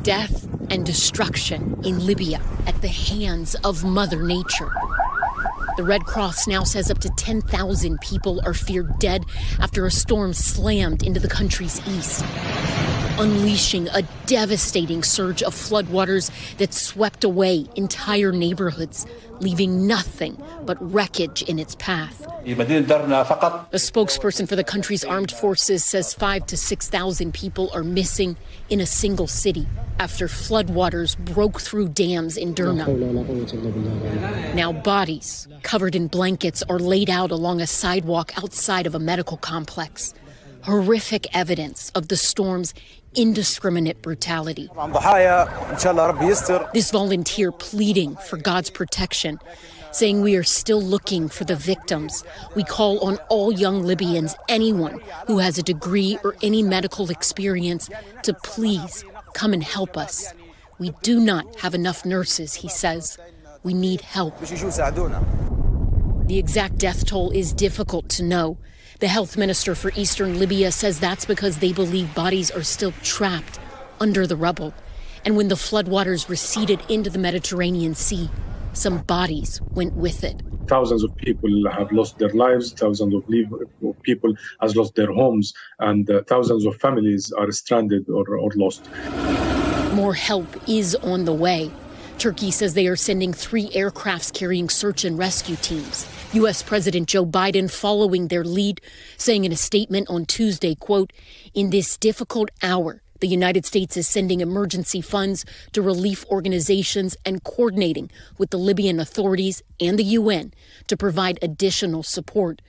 Death and destruction in Libya at the hands of Mother Nature. The Red Cross now says up to 10,000 people are feared dead after a storm slammed into the country's east, unleashing a devastating surge of floodwaters that swept away entire neighborhoods, leaving nothing but wreckage in its path. A spokesperson for the country's armed forces says 5,000 to 6,000 people are missing in a single city after floodwaters broke through dams in Derna. Now bodies covered in blankets are laid out along a sidewalk outside of a medical complex. Horrific evidence of the storm's indiscriminate brutality. This volunteer pleading for God's protection, saying we are still looking for the victims. We call on all young Libyans, anyone who has a degree or any medical experience, to please come and help us. We do not have enough nurses, he says. We need help. The exact death toll is difficult to know. The health minister for eastern Libya says that's because they believe bodies are still trapped under the rubble. And when the floodwaters receded into the Mediterranean Sea, some bodies went with it. Thousands of people have lost their lives, thousands of people have lost their homes, and thousands of families are stranded or lost. More help is on the way. Turkey says they are sending 3 aircrafts carrying search and rescue teams. U.S. President Joe Biden following their lead, saying in a statement on Tuesday, quote, "In this difficult hour, the United States is sending emergency funds to relief organizations and coordinating with the Libyan authorities and the UN to provide additional support.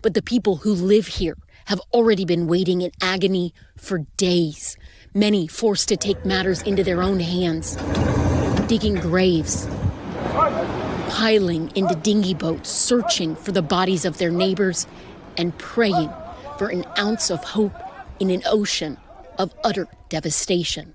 But the people who live here have already been waiting in agony for days, many forced to take matters into their own hands, digging graves, piling into dinghy boats, searching for the bodies of their neighbors, and praying for an ounce of hope in an ocean of utter devastation."